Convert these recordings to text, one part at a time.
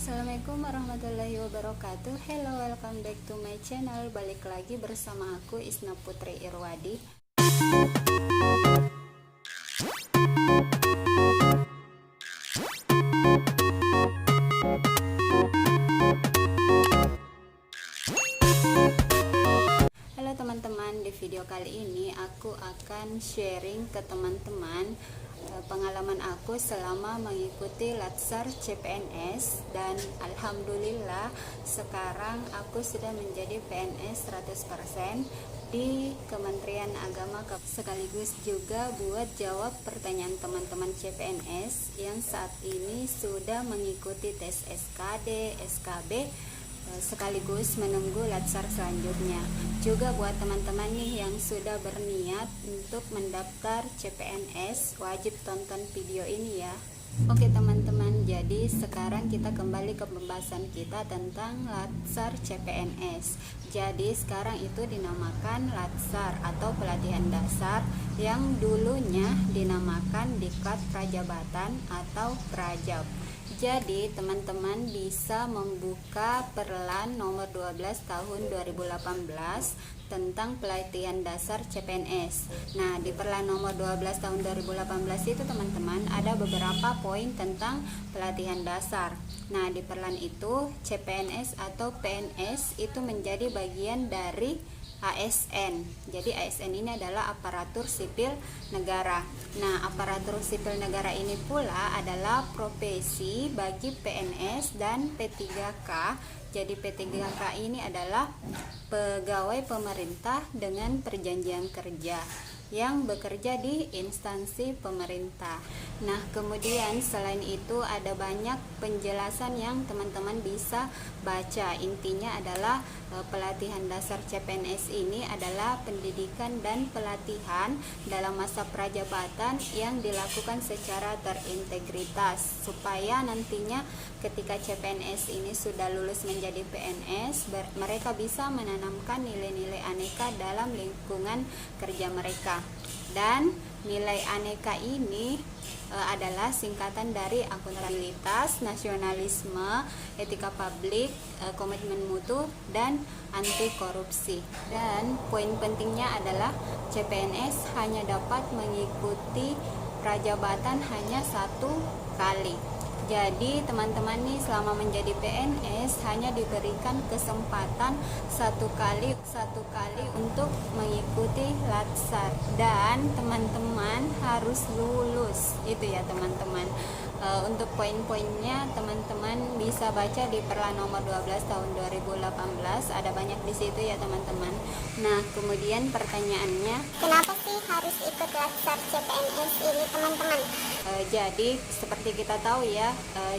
Assalamualaikum warahmatullahi wabarakatuh. Hello, welcome back to my channel. Balik lagi bersama aku Isna Putri Irwadi. Halo teman-teman, di video kali ini aku akan sharing ke teman-teman pengalaman aku selama mengikuti Latsar CPNS, dan alhamdulillah sekarang aku sudah menjadi PNS 100% di Kementerian Agama, sekaligus juga buat jawab pertanyaan teman-teman CPNS yang saat ini sudah mengikuti tes SKD, SKB, sekaligus menunggu Latsar selanjutnya. Juga buat teman-teman nih yang sudah berniat untuk mendaftar CPNS, wajib tonton video ini ya. Oke teman-teman, jadi sekarang kita kembali ke pembahasan kita tentang Latsar CPNS. Jadi sekarang itu dinamakan Latsar atau pelatihan dasar, yang dulunya dinamakan Diklat Prajabatan atau Prajab. Jadi teman-teman bisa membuka Perlan nomor 12 tahun 2018 tentang pelatihan dasar CPNS. Nah, di Perlan nomor 12 tahun 2018 itu teman-teman ada beberapa poin tentang pelatihan dasar. Nah, di Perlan itu CPNS atau PNS itu menjadi bagian dari ASN. Jadi ASN ini adalah aparatur sipil negara. Nah, aparatur sipil negara ini pula adalah profesi bagi PNS dan P3K. Jadi P3K ini adalah pegawai pemerintah dengan perjanjian kerja yang bekerja di instansi pemerintah. Nah, kemudian selain itu ada banyak penjelasan yang teman-teman bisa baca. Intinya adalah pelatihan dasar CPNS ini adalah pendidikan dan pelatihan dalam masa prajabatan yang dilakukan secara terintegritas, supaya nantinya ketika CPNS ini sudah lulus menjadi PNS, mereka bisa menanamkan nilai-nilai aneka dalam lingkungan kerja mereka. Dan nilai aneka ini adalah singkatan dari akuntabilitas, nasionalisme, etika publik, komitmen mutu, dan anti korupsi. Dan poin pentingnya adalah CPNS hanya dapat mengikuti prajabatan hanya 1 kali. Jadi teman-teman nih selama menjadi PNS hanya diberikan kesempatan satu kali untuk mengikuti Latsar, dan teman-teman harus lulus. Itu ya teman-teman. Untuk poin-poinnya teman-teman bisa baca di Perlan nomor 12 tahun 2018, ada banyak di situ ya teman-teman. Nah, kemudian pertanyaannya, kenapa sih harus ikut Latsar CPNS ini teman-teman? Jadi seperti kita tahu ya,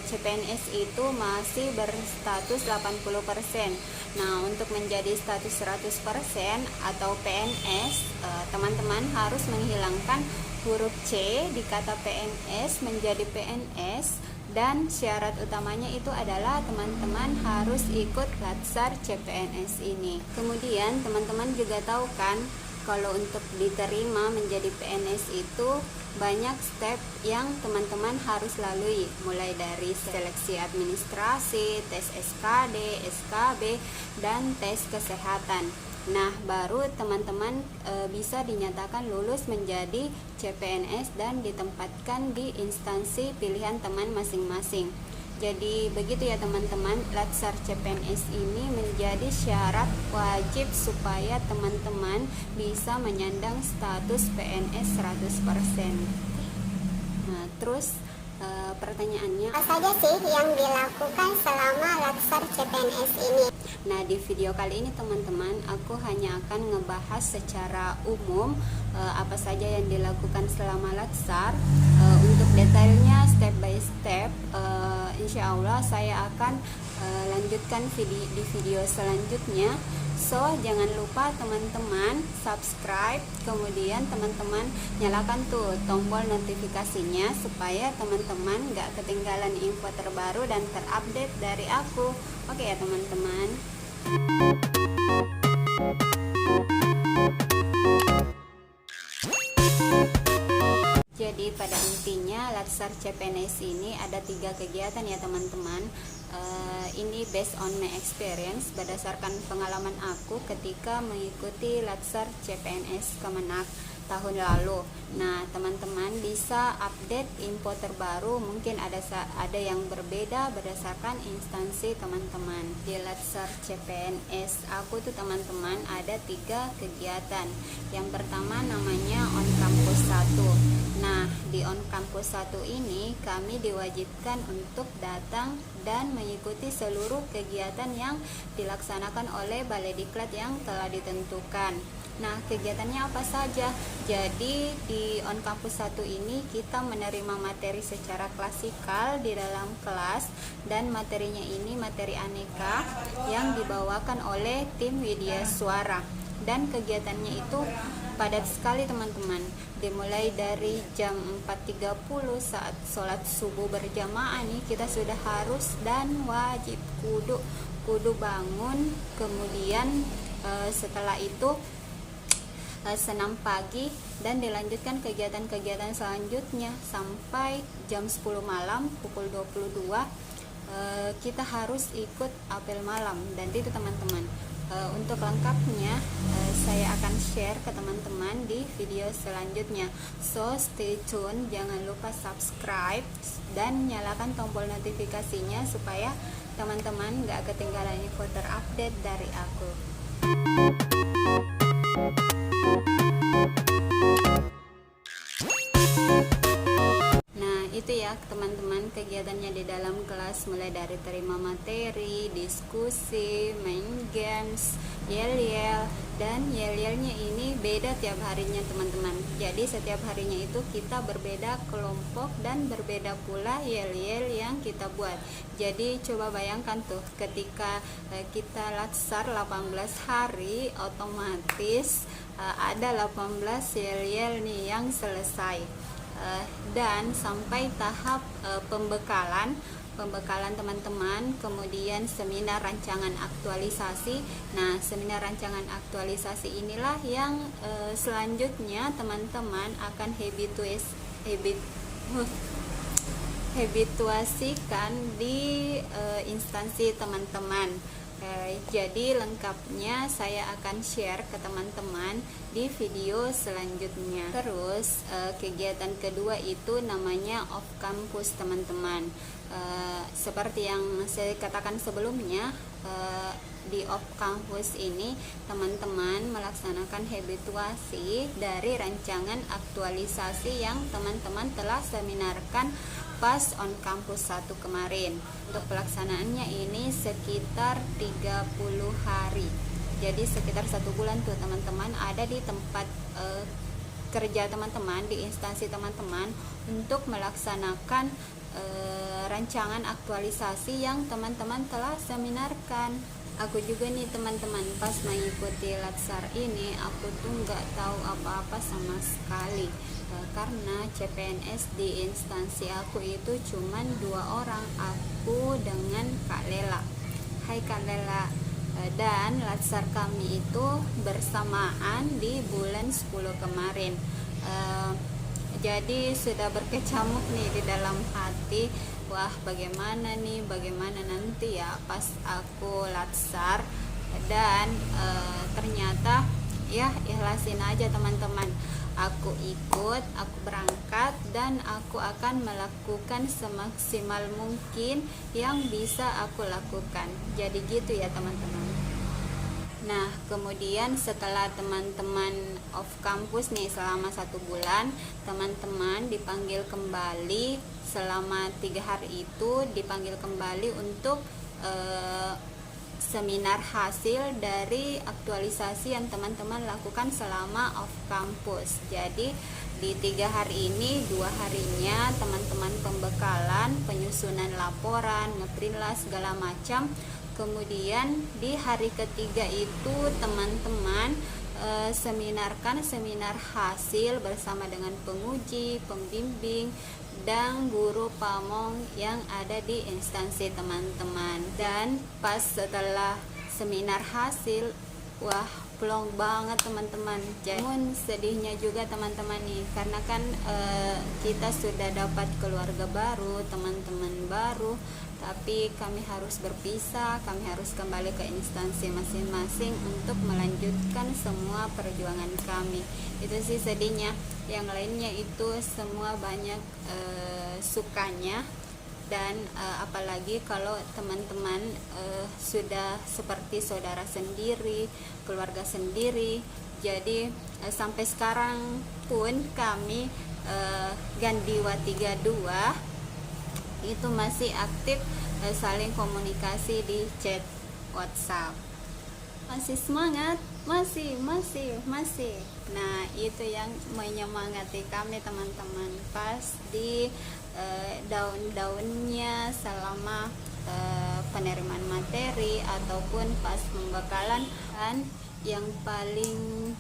CPNS itu masih berstatus 80%. Nah, untuk menjadi status 100% atau PNS, teman-teman harus menghilangkan huruf C di kata PNS menjadi PNS, dan syarat utamanya itu adalah teman-teman harus ikut Latsar CPNS ini. Kemudian teman-teman juga tahu kan, kalau untuk diterima menjadi PNS itu banyak step yang teman-teman harus lalui, mulai dari seleksi administrasi, tes SKD, SKB, dan tes kesehatan. Nah, baru teman-teman bisa dinyatakan lulus menjadi CPNS dan ditempatkan di instansi pilihan teman masing-masing. Jadi begitu ya teman-teman, Latsar CPNS ini menjadi syarat wajib supaya teman-teman bisa menyandang status PNS 100%. Nah, terus pertanyaannya, Apa saja sih yang dilakukan selama Latsar CPNS ini? Nah, di video kali ini teman-teman, aku hanya akan ngebahas secara umum apa saja yang dilakukan selama Latsar. Untuk detailnya step by step, insya Allah saya akan lanjutkan di video selanjutnya. So, jangan lupa teman-teman subscribe, kemudian teman-teman nyalakan tuh tombol notifikasinya supaya teman-teman gak ketinggalan info terbaru dan terupdate dari aku. Oke ya teman-teman. Jadi pada intinya Latsar CPNS ini ada 3 kegiatan ya teman-teman. Ini based on my experience, berdasarkan pengalaman aku ketika mengikuti Latsar CPNS Kemenak tahun lalu. Nah, teman-teman bisa update info terbaru, mungkin ada yang berbeda berdasarkan instansi teman-teman. Di Latsar CPNS aku tuh teman-teman ada 3 kegiatan. Yang pertama namanya On Campus 1. Nah, di On Campus 1 ini kami diwajibkan untuk datang dan mengikuti seluruh kegiatan yang dilaksanakan oleh Balai Diklat yang telah ditentukan. Nah, kegiatannya apa saja? Jadi di On Campus 1 ini kita menerima materi secara klasikal di dalam kelas, dan materinya ini materi aneka yang dibawakan oleh tim Widya Suara. Dan kegiatannya itu padat sekali teman-teman, dimulai dari jam 4.30 saat sholat subuh berjamaah nih, kita sudah harus dan wajib kudu bangun. Kemudian setelah itu senam pagi, dan dilanjutkan kegiatan-kegiatan selanjutnya sampai jam 10 malam pukul 22 kita harus ikut apel malam. Dan itu teman-teman, untuk lengkapnya saya akan share ke teman-teman di video selanjutnya. So stay tune, jangan lupa subscribe dan nyalakan tombol notifikasinya supaya teman-teman gak ketinggalan info terupdate dari aku. Itu ya teman-teman, kegiatannya di dalam kelas mulai dari terima materi, diskusi, main games, yel-yel, dan yel-yelnya ini beda tiap harinya teman-teman. Jadi setiap harinya itu kita berbeda kelompok dan berbeda pula yel-yel yang kita buat. Jadi coba bayangkan tuh, ketika kita latsar 18 hari, otomatis ada 18 yel-yel nih yang selesai. Dan sampai tahap pembekalan teman-teman, kemudian seminar rancangan aktualisasi. Nah, seminar rancangan aktualisasi inilah yang selanjutnya teman-teman akan habituasikan di instansi teman-teman. Jadi lengkapnya saya akan share ke teman-teman di video selanjutnya. Terus kegiatan kedua itu namanya off campus teman-teman. Seperti yang saya katakan sebelumnya, di off campus ini teman-teman melaksanakan habituasi dari rancangan aktualisasi yang teman-teman telah seminarkan pas On Campus 1 kemarin. Untuk pelaksanaannya ini sekitar 30 hari. Jadi sekitar 1 bulan tuh teman-teman ada di tempat kerja teman-teman, di instansi teman-teman, untuk melaksanakan rancangan aktualisasi yang teman-teman telah seminarkan. Aku juga nih teman-teman, pas mengikuti latsar ini aku tuh nggak tahu apa-apa sama sekali, karena CPNS di instansi aku itu cuman 2 orang, aku dengan Kak Lela. Hai Kak Lela. Dan latsar kami itu bersamaan di bulan 10 kemarin. Jadi sudah berkecamuk nih di dalam hati, wah bagaimana nanti ya pas aku latsar. Dan ternyata ya ikhlasin aja teman-teman, aku ikut, aku berangkat, dan aku akan melakukan semaksimal mungkin yang bisa aku lakukan. Jadi gitu ya teman-teman. Nah, kemudian setelah teman-teman off campus nih selama 1 bulan, teman-teman dipanggil kembali selama 3 hari itu, dipanggil kembali untuk seminar hasil dari aktualisasi yang teman-teman lakukan selama off campus. Jadi di 3 hari ini, 2 harinya teman-teman pembekalan, penyusunan laporan, ngeprint lah segala macam. Kemudian di hari ketiga itu teman-teman seminarkan seminar hasil bersama dengan penguji, pembimbing, dan guru pamong yang ada di instansi teman-teman. Dan pas setelah seminar hasil, wah plong banget teman-teman. Namun sedihnya juga teman-teman nih, karena kan kita sudah dapat keluarga baru, teman-teman baru, tapi kami harus berpisah, kami harus kembali ke instansi masing-masing untuk melanjutkan semua perjuangan kami. Itu sih sedihnya. Yang lainnya itu semua banyak sukanya, dan apalagi kalau teman-teman sudah seperti saudara sendiri, keluarga sendiri. Jadi sampai sekarang pun kami Gandiwa 32 itu masih aktif saling komunikasi di chat WhatsApp. Masih semangat, masih. Nah, itu yang menyemangati kami teman-teman pas di daun-daunnya selama penerimaan materi ataupun pas pembekalan. Dan yang paling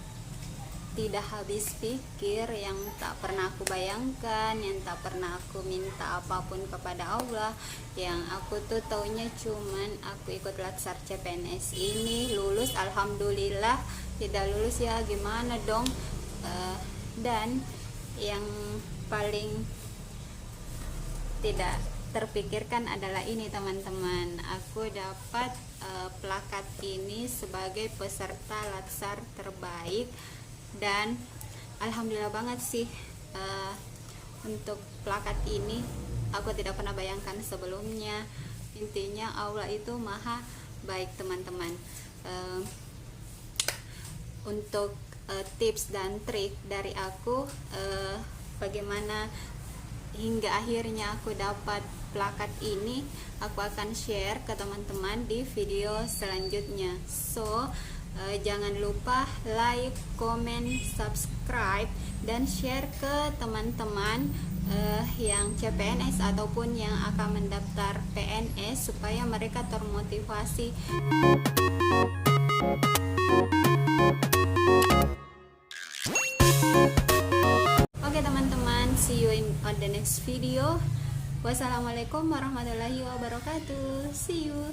tidak habis pikir, yang tak pernah aku bayangkan, yang tak pernah aku minta apapun kepada Allah, yang aku tuh taunya cuman aku ikut latsar CPNS ini lulus, alhamdulillah. Tidak lulus ya gimana dong. Dan yang paling tidak terpikirkan adalah ini teman-teman, aku dapat plakat ini sebagai peserta latsar terbaik. Dan alhamdulillah banget sih, untuk plakat ini aku tidak pernah bayangkan sebelumnya. Intinya Allah itu maha baik teman-teman. Untuk tips dan trik dari aku, bagaimana hingga akhirnya aku dapat plakat ini, aku akan share ke teman-teman di video selanjutnya. So jangan lupa like, comment, subscribe, dan share ke teman-teman yang CPNS ataupun yang akan mendaftar PNS supaya mereka termotivasi. Oke teman-teman, see you on the next video. Wassalamualaikum warahmatullahi wabarakatuh. See you.